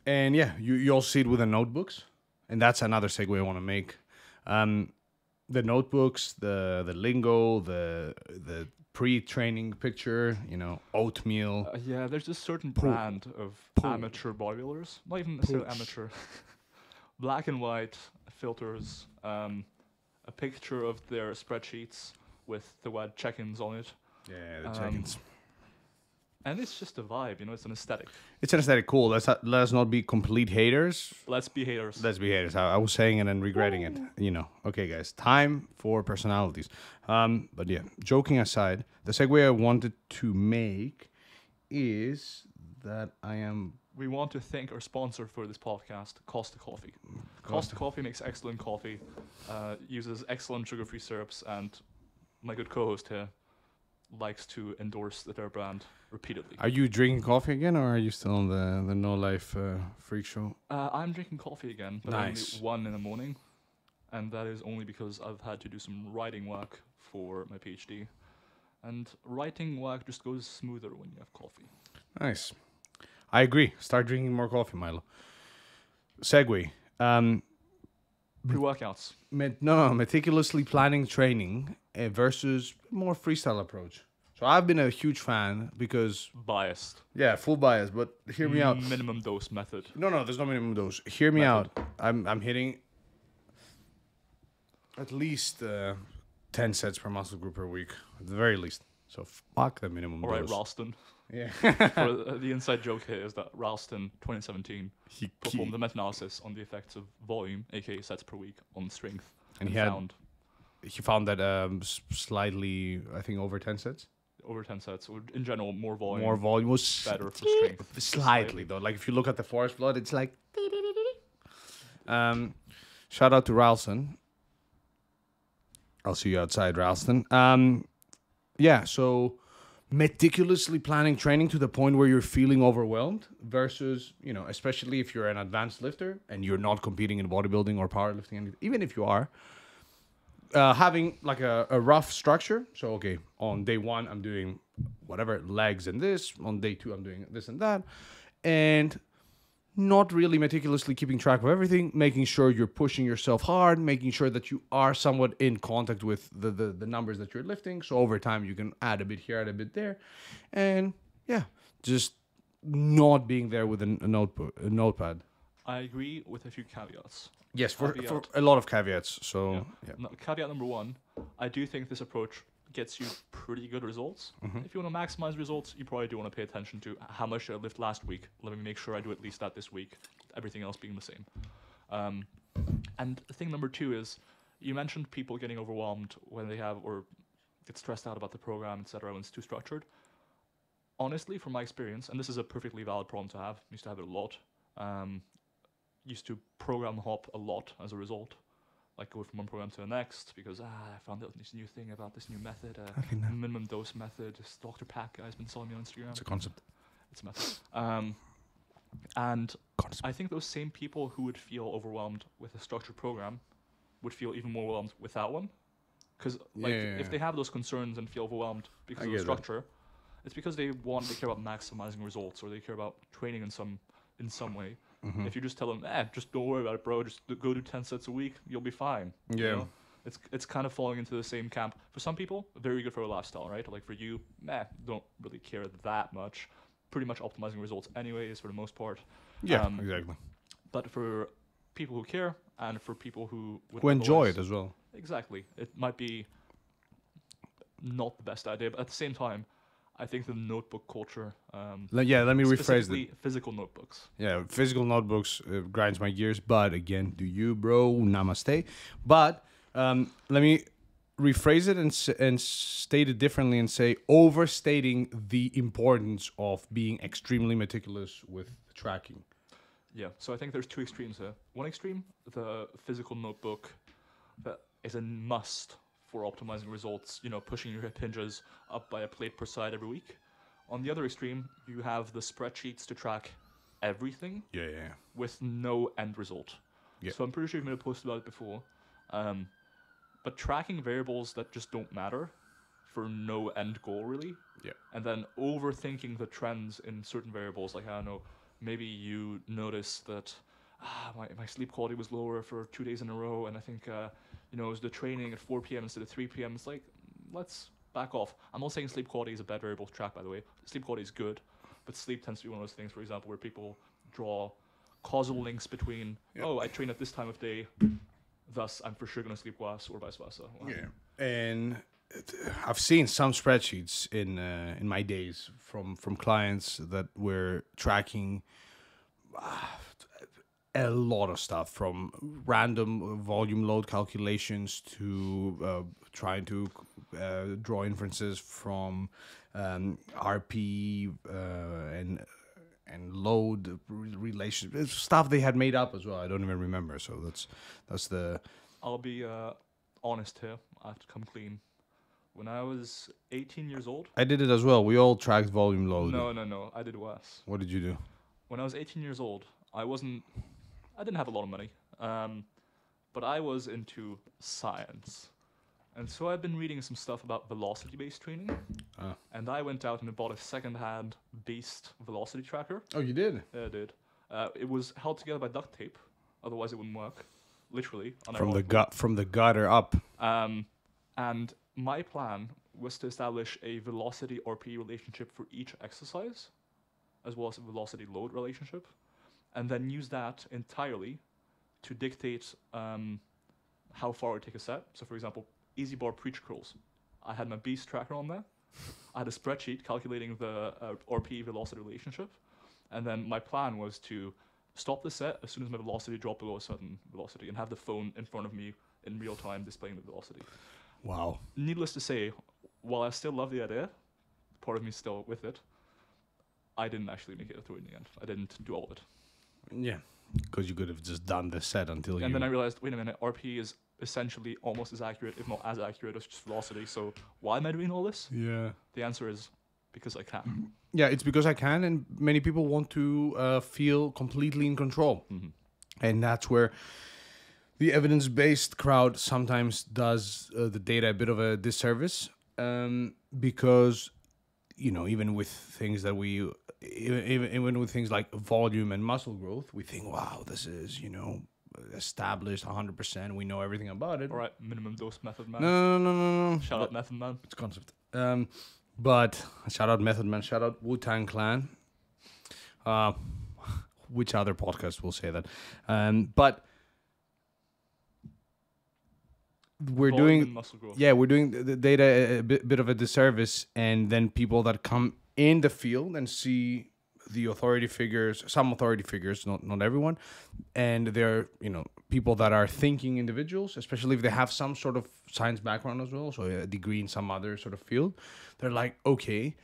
and yeah, you also see it with the notebooks, and that's another segue I want to make. The notebooks, the lingo, the pre-training picture, oatmeal. Yeah, there's this certain brand of amateur bodybuilders. Not even necessarily amateur. Black and white filters, a picture of their spreadsheets with the word check-ins on it. Yeah, the check-ins. And it's just a vibe, it's an aesthetic. It's an aesthetic, cool. Let us not be complete haters. Let's be haters. Let's be haters. I was saying it and regretting it, Okay, guys, time for personalities. But yeah, joking aside, the segue I wanted to make is that we want to thank our sponsor for this podcast, Costa Coffee. Costa Coffee makes excellent coffee, uses excellent sugar-free syrups, and my good co-host here likes to endorse their brand repeatedly. Are you drinking coffee again, or are you still on the No Life Freak Show? I'm drinking coffee again, but nice. only 1 in the morning, and that is only because I've had to do some writing work for my PhD, and writing work just goes smoother when you have coffee. Nice. I agree. Start drinking more coffee, Milo. Segue. Pre-workouts. Meticulously planning training versus more freestyle approach. So I've been a huge fan because... Biased. Yeah, full bias, but hear me out. Minimum dose method. No, there's no minimum dose. Hear me out. I'm hitting at least 10 sets per muscle group per week, at the very least. So fuck the minimum dose. All right, Ralston. Yeah. For the inside joke here is that Ralston, 2017, he performed a meta-analysis on the effects of volume, aka sets per week, on strength, And he found that slightly, I think, over 10 sets. over 10 sets, or in general, more volume. More volume was better for strength. Slightly though. Like if you look at the forest flood, it's like. Shout out to Ralston. I'll see you outside, Ralston. Yeah, so meticulously planning training to the point where you're feeling overwhelmed versus, you know, especially if you're an advanced lifter and you're not competing in bodybuilding or powerlifting, even if you are, having like a rough structure. So, okay, on day 1, I'm doing whatever, legs and this. On day 2, I'm doing this and that. And not really meticulously keeping track of everything, making sure you're pushing yourself hard, making sure that you are somewhat in contact with the numbers that you're lifting. So over time, you can add a bit here, add a bit there. And yeah, just not being there with a notepad. I agree with a few caveats. Yes, for a lot of caveats. So yeah. No, caveat number 1, I do think this approach gets you pretty good results. If you want to maximize results, you probably do want to pay attention to how much I lift last week. Let me make sure I do at least that this week, everything else being the same. And thing number 2 is, you mentioned people getting overwhelmed when they have, or get stressed out about the program, etc., when it's too structured. Honestly, from my experience, and this is a perfectly valid problem to have, used to have it a lot, used to program hop a lot as a result. Like go from one program to the next because I found out this new thing about this new method, minimum dose method. This Dr. Pak guy's been selling me on Instagram. It's a concept. It's a method. And I think those same people who would feel overwhelmed with a structured program would feel even more overwhelmed without one. Because if they have those concerns and feel overwhelmed because of the structure, it's because they care about maximizing results, or they care about training in some way. If you just tell them, just don't worry about it, bro, just go do 10 sets a week, you'll be fine. Yeah. You know? It's kind of falling into the same camp. For some people, very good for a lifestyle, right? Like for you, don't really care that much. Pretty much optimizing results anyways for the most part. Yeah, exactly. But for people who care, and for people who enjoy it as well. Exactly. It might be not the best idea, but at the same time, I think the notebook culture. Let me rephrase it. Physical notebooks. Yeah, physical notebooks grinds my gears. But again, do you, bro? Namaste. But let me rephrase it and state it differently and say overstating the importance of being extremely meticulous with tracking. Yeah, so I think there's 2 extremes here. One extreme, the physical notebook that is a must for optimizing results, you know, pushing your hip hinges up by a plate per side every week. On the other extreme, you have the spreadsheets to track everything with no end result. Yeah. So I'm pretty sure you've made a post about it before. But tracking variables that just don't matter for no end goal, really. Yeah. And then overthinking the trends in certain variables, like, I don't know, maybe you notice that my sleep quality was lower for 2 days in a row, and I think it was the training at 4 p.m. instead of 3 p.m. It's like, let's back off. I'm not saying sleep quality is a bad variable to track, by the way. Sleep quality is good, but sleep tends to be one of those things, for example, where people draw causal links between, I train at this time of day, thus I'm for sure going to sleep worse, or vice versa. Wow. Yeah, and I've seen some spreadsheets in my days from clients that were tracking a lot of stuff, from random volume load calculations to trying to draw inferences from RP and load relations, stuff they had made up as well. I don't even remember. So that's the. I'll be honest here. I have to come clean. When I was 18 years old, I did it as well. We all tracked volume load. No. I did worse. What did you do? When I was 18 years old, I didn't have a lot of money, but I was into science. And so I've been reading some stuff about velocity-based training, and I went out and bought a second-hand based velocity tracker. Oh, you did? Yeah, I did. It was held together by duct tape, otherwise it wouldn't work, literally. From the gutter up. And my plan was to establish a velocity RP relationship for each exercise, as well as a velocity load relationship, and then use that entirely to dictate how far I would take a set. So, for example, easy bar preach curls. I had my beast tracker on there, I had a spreadsheet calculating the RPE velocity relationship, and then my plan was to stop the set as soon as my velocity dropped below a certain velocity and have the phone in front of me in real time displaying the velocity. Wow. Needless to say, while I still love the idea, part of me still with it, I didn't actually make it through in the end. I didn't do all of it. Yeah, because you could have just done the set until you... And then I realized, wait a minute, RP is essentially almost as accurate, if not as accurate, as just velocity. So why am I doing all this? Yeah. The answer is because I can. Yeah, it's because I can, and many people want to feel completely in control. Mm-hmm. And that's where the evidence-based crowd sometimes does the data a bit of a disservice, because, you know, even with things that we... Even with things like volume and muscle growth, we think, wow, this is, you know, established 100%. We know everything about it. All right, minimum dose method man. No. Shout out method man. It's concept. But shout out Method Man, shout out Wu-Tang Clan. Which other podcast will say that? But we're Volume doing and muscle growth. we're doing the data a bit of a disservice, and then people that come in the field and see the authority figures, some authority figures, not everyone, and they're, you know, people that are thinking individuals, especially if they have some sort of science background as well, so a degree in some other sort of field, they're like, okay,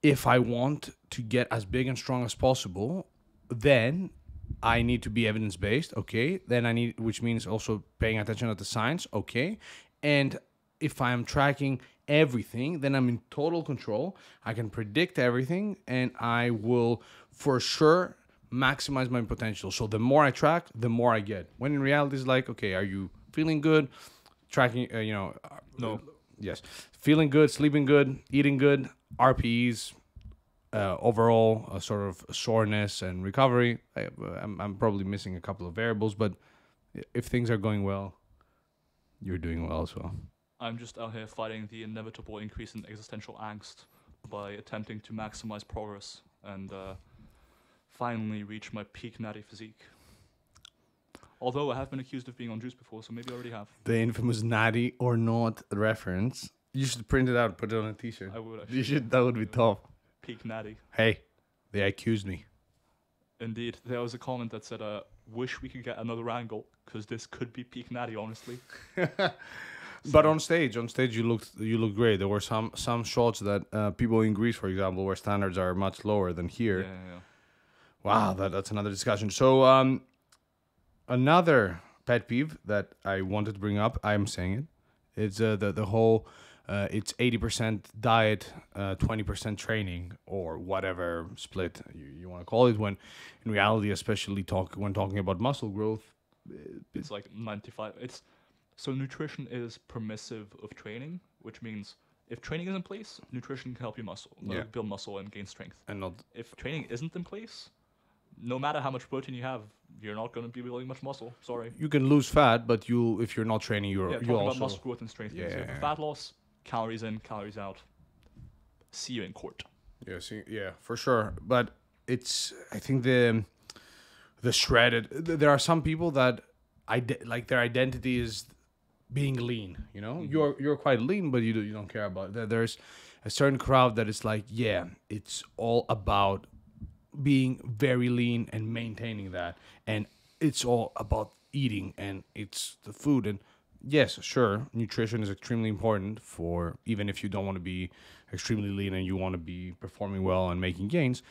if I want to get as big and strong as possible, then I need to be evidence-based, okay, then I need, which means also paying attention to the science, okay, and if I'm tracking everything, then I'm in total control. I can predict everything, and I will for sure maximize my potential. So the more I track, the more I get. When in reality, it's like, okay, are you feeling good? Tracking, No. Yes. Feeling good, sleeping good, eating good, RPEs, overall sort of soreness and recovery. I'm probably missing a couple of variables, but if things are going well, you're doing well as well. I'm just out here fighting the inevitable increase in existential angst by attempting to maximize progress and finally reach my peak natty physique. Although I have been accused of being on juice before, so maybe I already have. The infamous natty or not reference. You should print it out, put it on a t-shirt. I would actually. You should. That would be tough. Peak natty. Hey, they accused me. Indeed. There was a comment that said, wish we could get another angle, because this could be peak natty, honestly. But on stage, you looked great. There were some shots that people in Greece, for example, where standards are much lower than here. Yeah. Wow, that's another discussion. So another pet peeve that I wanted to bring up, I'm saying it, it's the whole it's 80% diet, 20% training, or whatever split you want to call it. When in reality, especially when talking about muscle growth, it's like 95. So nutrition is permissive of training, which means if training is in place, nutrition can help you build muscle and gain strength. And not if training isn't in place, no matter how much protein you have, you're not going to be building much muscle. Sorry. You can lose fat, but if you're not training, you talking also about muscle growth and strength. Yeah. Fat loss, calories in, calories out. See you in court. Yeah, for sure. But I think the shredded. There are some people that their identity is being lean, you know. Mm-hmm. You're quite lean, but you don't care about it. There's a certain crowd that is like, yeah, it's all about being very lean and maintaining that, and it's all about eating, and it's the food. And yes, sure, nutrition is extremely important for even if you don't want to be extremely lean and you want to be performing well and making gains,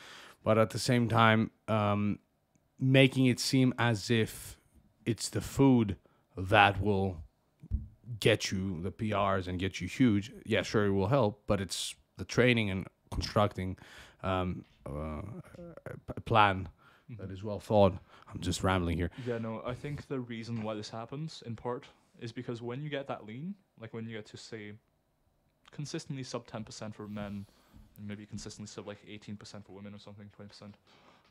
but at the same time, making it seem as if it's the food that will get you the PRs and get you huge. Yeah, sure, it will help, but it's the training and constructing a plan that is well thought. I'm just rambling here. Yeah, no, I think the reason why this happens, in part, is because when you get that lean, like when you get to, say, consistently sub 10% for men, and maybe consistently sub like 18% for women or something,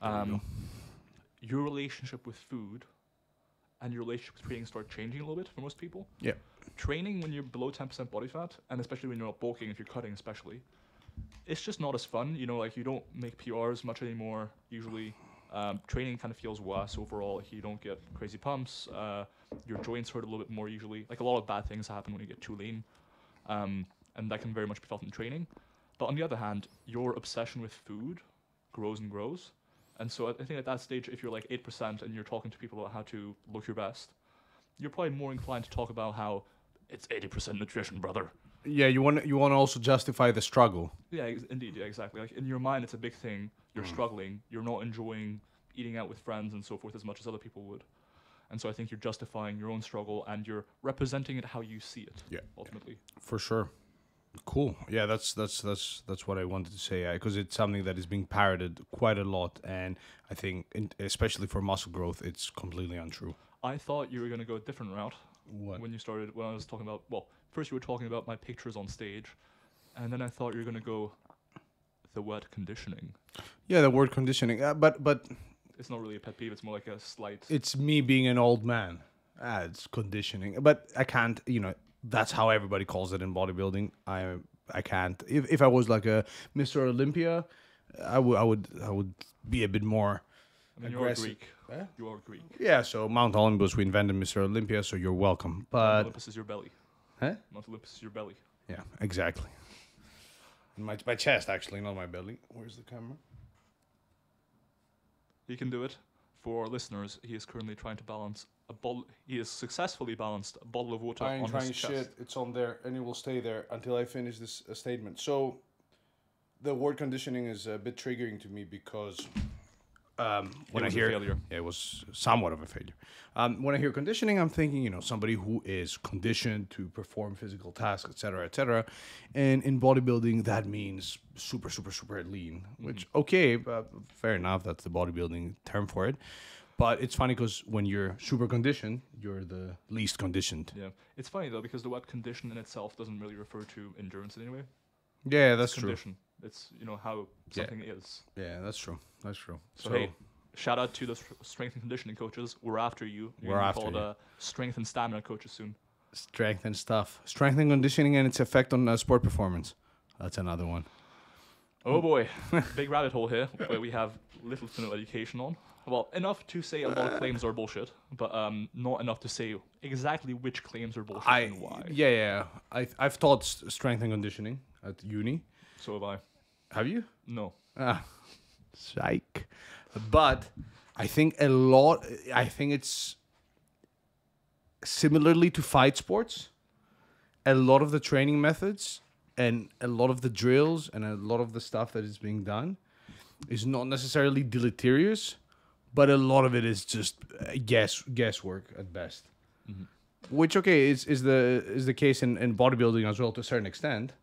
20%, your relationship with food and your relationship with training start changing a little bit for most people. Yeah. Training when you're below 10% body fat, and especially when you're not bulking, if you're cutting especially, it's just not as fun. You know, like you don't make PRs much anymore, usually. Training kind of feels worse overall. Like you don't get crazy pumps. Your joints hurt a little bit more usually. Like a lot of bad things happen when you get too lean. And that can very much be felt in training. But on the other hand, your obsession with food grows and grows. And so I think at that stage, if you're like 8% and you're talking to people about how to look your best, you're probably more inclined to talk about how it's 80% nutrition, brother. Yeah, you want to also justify the struggle. Yeah, indeed. Yeah, exactly. Like in your mind, it's a big thing. You're struggling. You're not enjoying eating out with friends and so forth as much as other people would. And so I think you're justifying your own struggle and you're representing it how you see it. Yeah, ultimately. For sure. Cool. Yeah, that's what I wanted to say, because it's something that is being parroted quite a lot, and I think, especially for muscle growth, it's completely untrue. I thought you were going to go a different route. What? When I was talking about, well, first you were talking about my pictures on stage, and then I thought you were going to go the word conditioning. Yeah, the word conditioning, but it's not really a pet peeve. It's more like a slight. It's me being an old man. It's conditioning, but I can't. That's how everybody calls it in bodybuilding. I can't. If I was like a Mr. Olympia, I would be a bit more aggressive. You're Greek. Huh? You are Greek. Yeah, so Mount Olympus, we invented Mr. Olympia, so you're welcome. But Mount Olympus is your belly. Huh? Mount Olympus is your belly. Yeah, exactly. My chest, actually, not my belly. Where's the camera? He can do it. For our listeners, he is currently trying to balance a bottle. He has successfully balanced a bottle of water I ain't on trying his chest. shit. It's on there, and it will stay there until I finish this statement. So, the word conditioning is a bit triggering to me because when I hear failure. Yeah, it was somewhat of a failure. When I hear conditioning, I'm thinking, somebody who is conditioned to perform physical tasks, etc., etc. And in bodybuilding, that means super, super, super lean. Which okay, fair enough. That's the bodybuilding term for it. But it's funny because when you're super conditioned, you're the least conditioned. Yeah, it's funny though because the word condition in itself doesn't really refer to endurance in any way. Yeah, that's true. Condition. It's how something is. Yeah, that's true. That's true. So hey, shout out to the strength and conditioning coaches. We're after you. You're We're gonna be after called strength and stamina coaches soon. Strength and stuff. Strength and conditioning and its effect on sport performance. That's another one. Oh boy, big rabbit hole here where we have little to no education on. Well, enough to say a lot of claims are bullshit, but not enough to say exactly which claims are bullshit and why. Yeah. I've taught strength and conditioning at uni. So have I. Have you? No. Psych. But I think it's similarly to fight sports. A lot of the training methods and a lot of the drills and a lot of the stuff that is being done is not necessarily deleterious, but a lot of it is just guesswork at best. Mm-hmm. Which is the case in bodybuilding as well to a certain extent.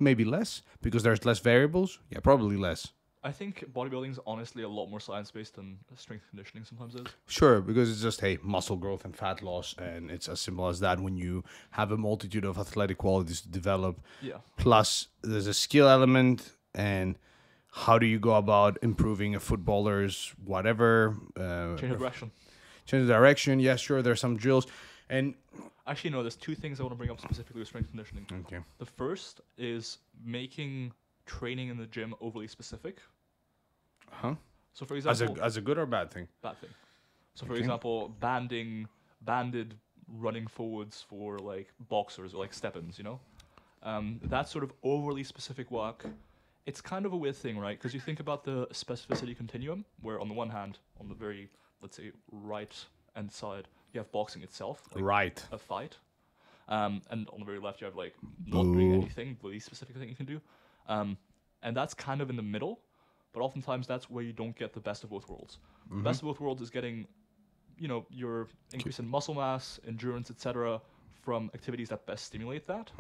Maybe less because there's less variables. Yeah, probably less. I think bodybuilding is honestly a lot more science-based than strength conditioning sometimes is. Sure, because it's just, muscle growth and fat loss, and it's as simple as that when you have a multitude of athletic qualities to develop. Yeah. Plus, there's a skill element, and how do you go about improving a footballer's whatever? Change of direction. Change of direction, yeah, sure, there's some drills. And actually, no, there's two things I want to bring up specifically with strength conditioning. Okay. The first is making training in the gym overly specific. Huh? So for example, as a good or bad thing? Bad thing. So for example, banded running forwards for like boxers or like step-ins, that sort of overly specific work. It's kind of a weird thing, right? Because you think about the specificity continuum, where on the one hand, on the very, let's say, right hand side, you have boxing itself, like right, a fight, and on the very left you have like not doing anything, the least specific thing you can do. And that's kind of in the middle, but oftentimes that's where you don't get the best of both worlds. The best of both worlds is getting, your increase in muscle mass, endurance, etc., from activities that best stimulate that,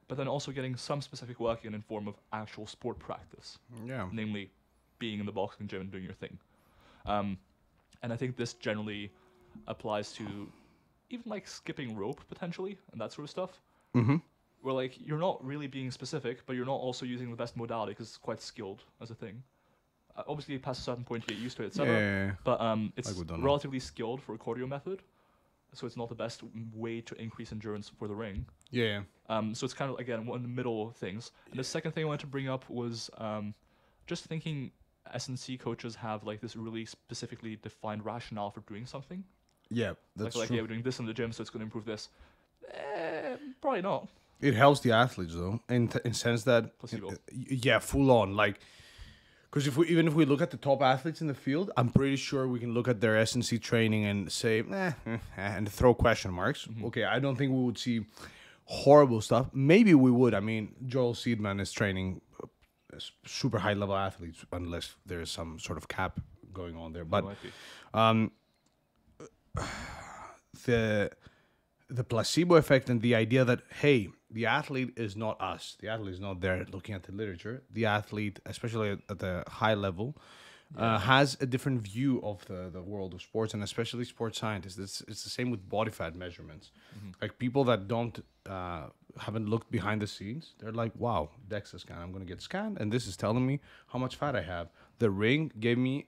but then also getting some specific work in form of actual sport practice. Yeah. Namely, being in the boxing gym and doing your thing. And I think this generally applies to even like skipping rope potentially and that sort of stuff. Where like you're not really being specific, but you're not also using the best modality because it's quite skilled as a thing. Obviously, past a certain point, you get used to it, etc. Yeah. But it's relatively skilled for a cardio method, so it's not the best way to increase endurance for the ring. Yeah. So it's kind of again one of the middle things. And the second thing I wanted to bring up was just thinking S&C coaches have like this really specifically defined rationale for doing something. Yeah, that's like true. Yeah, we're doing this in the gym, so it's going to improve this. Probably not. It helps the athletes though, in sense that Placebo. yeah, full on. Like, because if we look at the top athletes in the field, I'm pretty sure we can look at their S&C training and say, and throw question marks. Okay, I don't think we would see horrible stuff. Maybe we would. I mean, Joel Seedman is training super high level athletes, unless there's some sort of cap going on there. But Might be. the placebo effect and the idea that, hey, the athlete is not us. The athlete is not there looking at the literature. The athlete, especially at the high level, has a different view of the world of sports, and especially sports scientists. It's the same with body fat measurements. Like people that don't haven't looked behind the scenes, they're like, wow, DEXA scan. I'm going to get scanned, and this is telling me how much fat I have. The ring gave me...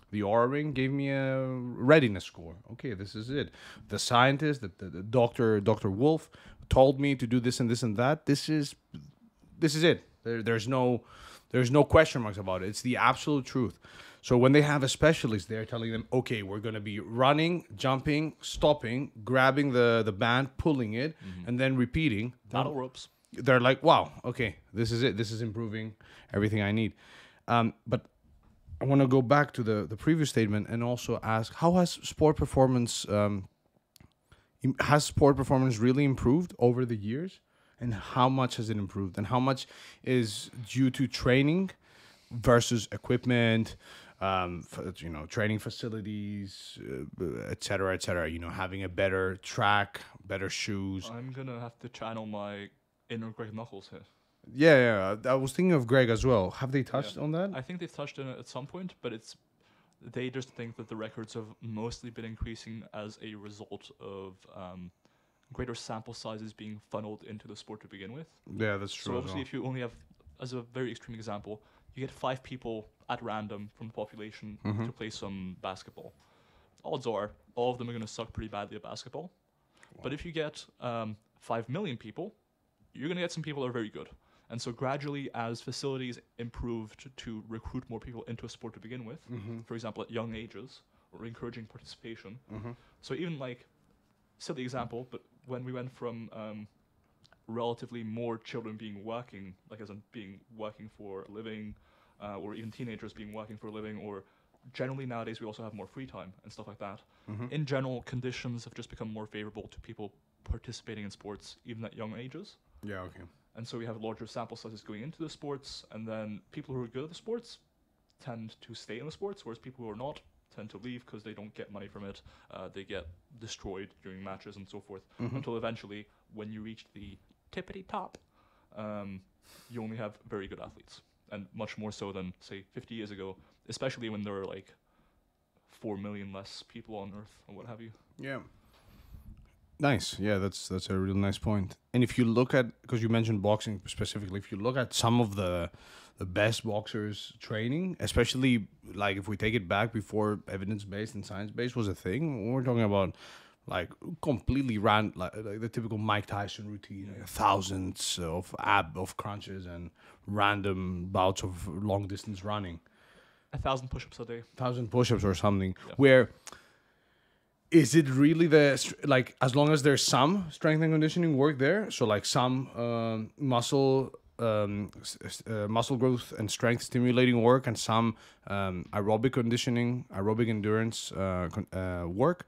the Aura ring gave me a readiness score. Okay, this is it. The scientist, the doctor, Dr. Wolf, told me to do this and this and that. This is it. There's no question marks about it. It's the absolute truth. So when they have a specialist, they're telling them, okay, we're going to be running, jumping, stopping, grabbing the band, pulling it, and then repeating. Battle ropes. They're like, wow, okay, this is it. This is improving everything I need. But I want to go back to the previous statement and also ask, how has sport performance really improved over the years, and how much has it improved, and how much is due to training versus equipment, training facilities, et cetera, having a better track, better shoes. I'm gonna have to channel my inner Greg Knuckles here. Yeah, I was thinking of Greg as well. Have they touched on that? I think they've touched on it at some point, but they just think that the records have mostly been increasing as a result of greater sample sizes being funneled into the sport to begin with. Yeah, that's true. So obviously, if you only have, as a very extreme example, you get 5 people at random from the population to play some basketball. Odds are all of them are going to suck pretty badly at basketball. Wow. But if you get 5 million people, you're going to get some people that are very good. And so gradually, as facilities improved to recruit more people into a sport to begin with, for example, at young ages, or encouraging participation. So even like, silly example, but when we went from relatively more children being working, like as in being working for a living, or even teenagers being working for a living, or generally nowadays we also have more free time and stuff like that. In general, conditions have just become more favorable to people participating in sports, even at young ages. Yeah, okay. And so we have larger sample sizes going into the sports, and then people who are good at the sports tend to stay in the sports, whereas people who are not tend to leave because they don't get money from it. They get destroyed during matches and so forth, until eventually, when you reach the tippity top, you only have very good athletes, and much more so than, say, 50 years ago, especially when there were like 4 million less people on Earth or what have you. Yeah. Nice. Yeah, that's a really nice point. And if you look at, because you mentioned boxing specifically, if you look at some of the best boxers training, especially like if we take it back before evidence-based and science-based was a thing, we're talking about like completely like the typical Mike Tyson routine, thousands of crunches and random bouts of long distance running. 1,000 push-ups a day. 1,000 push-ups or something. Yeah. Where is it really like, as long as there's some strength and conditioning work there, so like some muscle growth and strength stimulating work, and some aerobic conditioning, aerobic endurance work,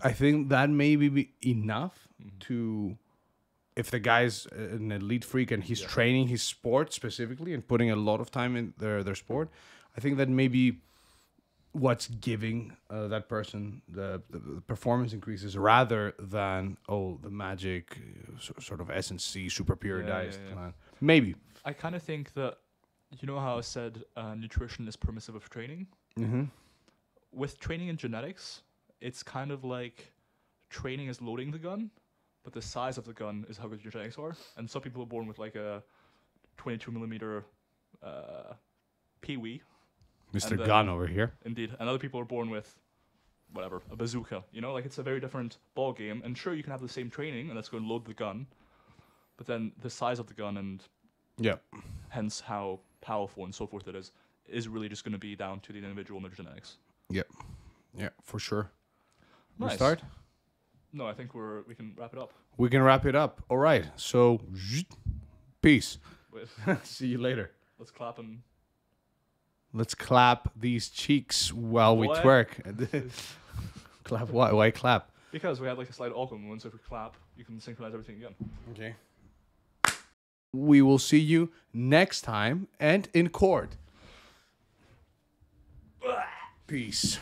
I think that may be enough to, if the guy's an elite freak and he's training his sport specifically and putting a lot of time in their sport, I think that may be what's giving that person the performance increases, rather than the magic sort of S&C super periodized plan. Maybe. I kind of think that, you know how I said nutrition is permissive of training? With training in genetics, it's kind of like training is loading the gun, but the size of the gun is how good your genetics are. And some people are born with like a 22 millimeter Pee-wee. Mr. Gun over here. Indeed. And other people are born with, whatever, a bazooka. You know, like it's a very different ball game. And sure, you can have the same training, and let's go and load the gun. But then the size of the gun and hence how powerful and so forth it is really just going to be down to the individual and their genetics. Yep. Yeah, for sure. Nice. Start? No, I think we can wrap it up. We can wrap it up. All right. So, peace. Wait, See you later. let's clap and. Let's clap these cheeks while we What? twerk. Clap. Why clap? Because we had like a slight awkward moment, so if we clap, you can synchronize everything again. Okay. We will see you next time and in court. Peace.